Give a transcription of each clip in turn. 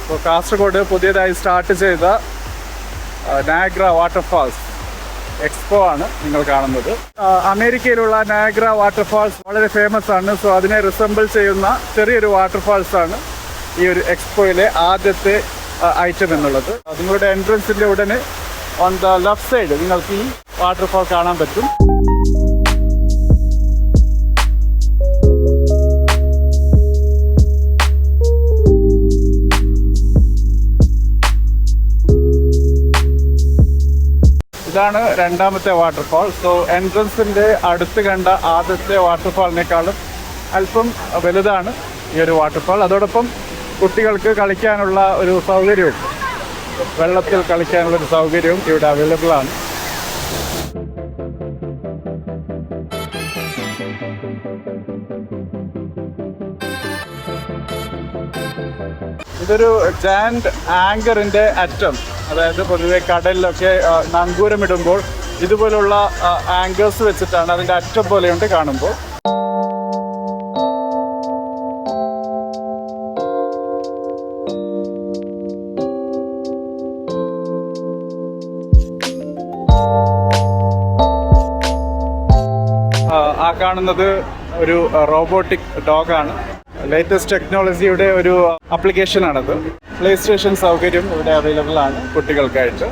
അപ്പോൾ കാസർഗോഡ് പുതിയതായി സ്റ്റാർട്ട് ചെയ്ത നയാഗ്ര വാട്ടർഫാൾസ് എക്സ്പോ ആണ് നിങ്ങൾ കാണുന്നത്. അമേരിക്കയിലുള്ള നയാഗ്ര വാട്ടർഫാൾസ് വളരെ ഫേമസ് ആണ്. സോ അതിനെ റിസംബിൾ ചെയ്യുന്ന ചെറിയൊരു വാട്ടർഫാൾസ് ആണ് ഈ ഒരു എക്സ്പോയിലെ ആദ്യത്തെ ഐറ്റം എന്നുള്ളത്. നിങ്ങളുടെ എൻട്രൻസിൻ്റെ ഉടനെ ഓൺ ദ ലെഫ്റ്റ് സൈഡ് നിങ്ങൾക്ക് ഈ വാട്ടർഫാൾ കാണാൻ പറ്റും. ഇതാണ് രണ്ടാമത്തെ വാട്ടർഫാൾ. സോ എൻട്രൻസിൻ്റെ അടുത്ത് കണ്ട ആദ്യത്തെ വാട്ടർഫാളിനേക്കാളും അല്പം വലുതാണ് ഈ ഒരു വാട്ടർഫാൾ. അതോടൊപ്പം കുട്ടികൾക്ക് കളിക്കാനുള്ള ഒരു സൗകര്യവും വെള്ളത്തിൽ കളിക്കാനുള്ളൊരു സൗകര്യവും ഇവിടെ അവൈലബിൾ ആണ്. ഇതൊരു ജയന്റ് ആങ്കറിൻ്റെ അറ്റം, അതായത് പൊതുവെ കടലിലൊക്കെ നങ്കൂരമിടുമ്പോൾ ഇതുപോലുള്ള ആങ്കേഴ്സ് വെച്ചിട്ടാണ് അതിൻ്റെ അറ്റം പോലെയുണ്ട് കാണുമ്പോൾ. ആ കാണുന്നത് ഒരു റോബോട്ടിക് ഡോഗാണ്. ലേറ്റസ്റ്റ് ടെക്നോളജിയുടെ ഒരു ആപ്ലിക്കേഷനാണത്. പ്ലേ സ്റ്റേഷൻ സൗകര്യം ഇവിടെ അവൈലബിൾ ആണ് കുട്ടികൾക്കായിട്ട്.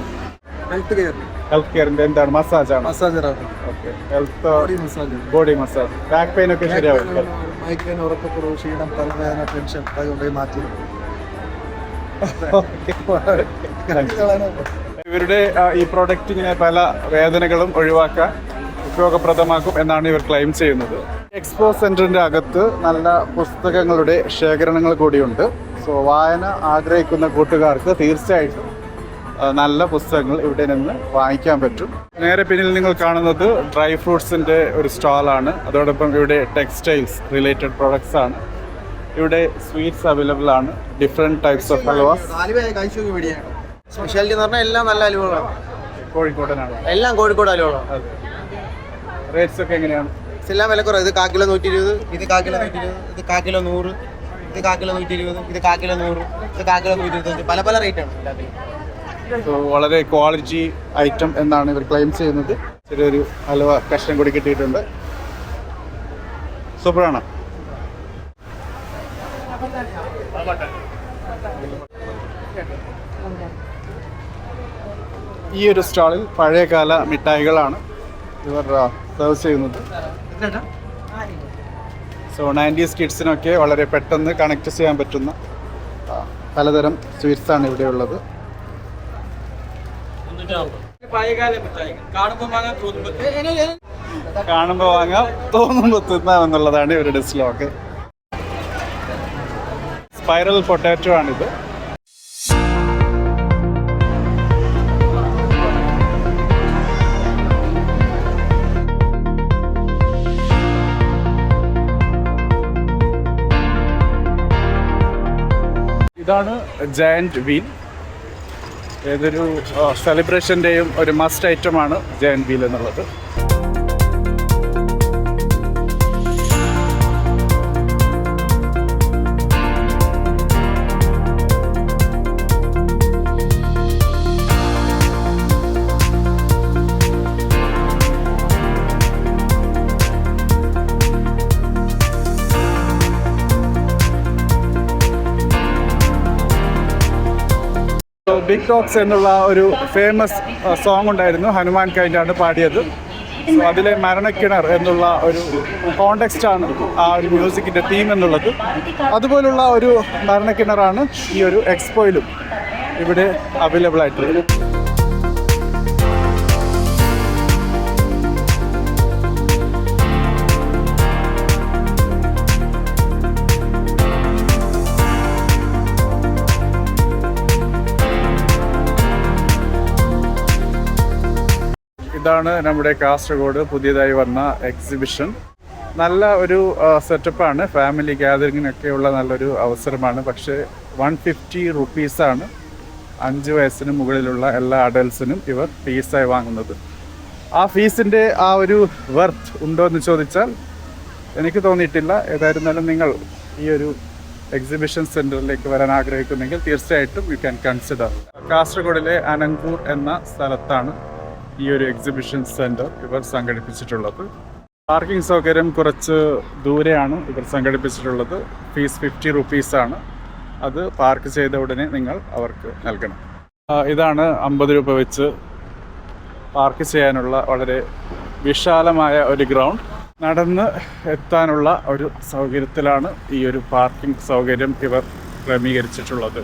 ഹെൽത്ത് കെയറിന്റെ എന്താണ് മസാജാണ്? Okay, health body massage. Back pain ഒക്കെ ശരിയാവും. ഉറക്കക്കുറവ്, ക്ഷീണം, തലവേദന, ടെൻഷൻ അതുകൊണ്ട് മാറ്റി. ഇവരുടെ ഈ പ്രോഡക്റ്റ് ഇങ്ങനെ പല വേദനകളും ഒഴിവാക്കാൻ ഉപയോഗപ്രദമാക്കും എന്നാണ് ഇവർ ക്ലെയിം ചെയ്യുന്നത്. എക്സ്പോ സെൻറ്ററിൻ്റെ അകത്ത് നല്ല പുസ്തകങ്ങളുടെ ശേഖരണങ്ങൾ കൂടിയുണ്ട്. സോ വായന ആഗ്രഹിക്കുന്ന കൂട്ടുകാർക്ക് തീർച്ചയായിട്ടും നല്ല പുസ്തകങ്ങൾ ഇവിടെ നിന്ന് വാങ്ങിക്കാൻ പറ്റും. നേരെ പിന്നിൽ നിങ്ങൾ കാണുന്നത് ഡ്രൈ ഫ്രൂട്ട്സിൻ്റെ ഒരു സ്റ്റാളാണ്. അതോടൊപ്പം ഇവിടെ ടെക്സ്റ്റൈൽസ് റിലേറ്റഡ് പ്രോഡക്ട്സ് ആണ്. ഇവിടെ സ്വീറ്റ്സ് അവൈലബിൾ ആണ്. Different types of halwas. Speciality എന്ന് പറഞ്ഞാൽ എല്ലാം നല്ല അലുവകളാണ്. കോഴിക്കോടനാണ് എല്ലാം കോഴിക്കോട് അലുവകളാണ്. റേറ്റ്സ് ഒക്കെ എങ്ങനെയാണ്? എല്ലാം വില കുറവ്. ഇത് 1 കിലോ 120, ഇത് 1 കിലോ 120, ഇത് 1 കിലോ 100, ഇത് 1 കിലോ 120, ഇത് 1 കിലോ 100, ഇത് 1 കിലോ 125. പല റേറ്റാണ് എല്ലാത്തിനും. സോ വളരെ ക്വാളിറ്റി ഐറ്റം എന്നാണ് ഇവർ ക്ലെയിം ചെയ്യുന്നത്. ചെറിയൊരു ഹൽവ കഷ്ണം കൂടി കിട്ടിയിട്ടുണ്ട്. സൂപ്പറാണ്. ഈ ഒരു സ്റ്റാളിൽ പഴയകാല മിഠായികളാണ് ഇവർ സെർവ് ചെയ്യുന്നത്. സോ 90s കിഡ്സിനൊക്കെ വളരെ പെട്ടെന്ന് കണക്ട് ചെയ്യാൻ പറ്റുന്ന പലതരം സ്വീറ്റ്സാണ് ഇവിടെ ഉള്ളത്. കാണുമ്പോൾ വാങ്ങാം, തോന്നുമ്പോൾ തിന്നാമെന്നുള്ളതാണ് ഇവരുടെ സ്ലോഗ്. സ്പൈറൽ പൊട്ടാറ്റോ ആണിത്. ഇതാണ് ജയന്റ് വീൽ. ഏതൊരു സെലിബ്രേഷൻ്റെയും ഒരു മസ്റ്റ് ഐറ്റമാണ് ജയന്റ് വീൽ എന്നുള്ളത്. ബിഗ് ടോക്സ് എന്നുള്ള ഒരു ഫേമസ് സോങ് ഉണ്ടായിരുന്നു, ഹനുമാൻ കൈൻഡാണ് പാടിയത്. സോ അതിലെ മരണക്കിണർ എന്നുള്ള ഒരു കോണ്ടെക്സ്റ്റാണ് ആ ഒരു മ്യൂസിക്കിൻ്റെ തീം എന്നുള്ളത്. അതുപോലുള്ള ഒരു മരണക്കിണറാണ് ഈ ഒരു എക്സ്പോയിലും ഇവിടെ അവൈലബിൾ ആയിട്ടുള്ളത്. ഇതാണ് നമ്മുടെ കാസർഗോഡ് പുതിയതായി വന്ന എക്സിബിഷൻ. നല്ല ഒരു സെറ്റപ്പാണ്. ഫാമിലി ഗ്യാതറിങ്ങിനൊക്കെയുള്ള നല്ലൊരു അവസരമാണ്. പക്ഷേ 150 റുപ്പീസാണ് 5 വയസ്സിന് മുകളിലുള്ള എല്ലാ അഡൽസിനും ഇവർ ഫീസായി വാങ്ങുന്നത്. ആ ഫീസിൻ്റെ ആ ഒരു വെർത്ത് ഉണ്ടോ എന്ന് ചോദിച്ചാൽ എനിക്ക് തോന്നിയിട്ടില്ല. ഏതായിരുന്നാലും നിങ്ങൾ ഈ ഒരു എക്സിബിഷൻ സെൻറ്ററിലേക്ക് വരാൻ ആഗ്രഹിക്കുന്നെങ്കിൽ തീർച്ചയായിട്ടും യു ക്യാൻ കൺസിഡർ. കാസർഗോഡിലെ അനങ്കൂർ എന്ന സ്ഥലത്താണ് ഈ ഒരു എക്സിബിഷൻ സെൻറ്റർ ഇവർ സംഘടിപ്പിച്ചിട്ടുള്ളത്. പാർക്കിംഗ് സൗകര്യം കുറച്ച് ദൂരെയാണ് ഇവർ സംഘടിപ്പിച്ചിട്ടുള്ളത്. ഫീസ് 50 റുപ്പീസാണ്. അത് പാർക്ക് ചെയ്ത ഉടനെ നിങ്ങൾ അവർക്ക് നൽകണം. ഇതാണ് 50 രൂപ വെച്ച് പാർക്ക് ചെയ്യാനുള്ള വളരെ വിശാലമായ ഒരു ഗ്രൗണ്ട്. നടന്ന് എത്താനുള്ള ഒരു സൗകര്യത്തിലാണ് ഈ ഒരു പാർക്കിംഗ് സൗകര്യം ഇവർ ക്രമീകരിച്ചിട്ടുള്ളത്.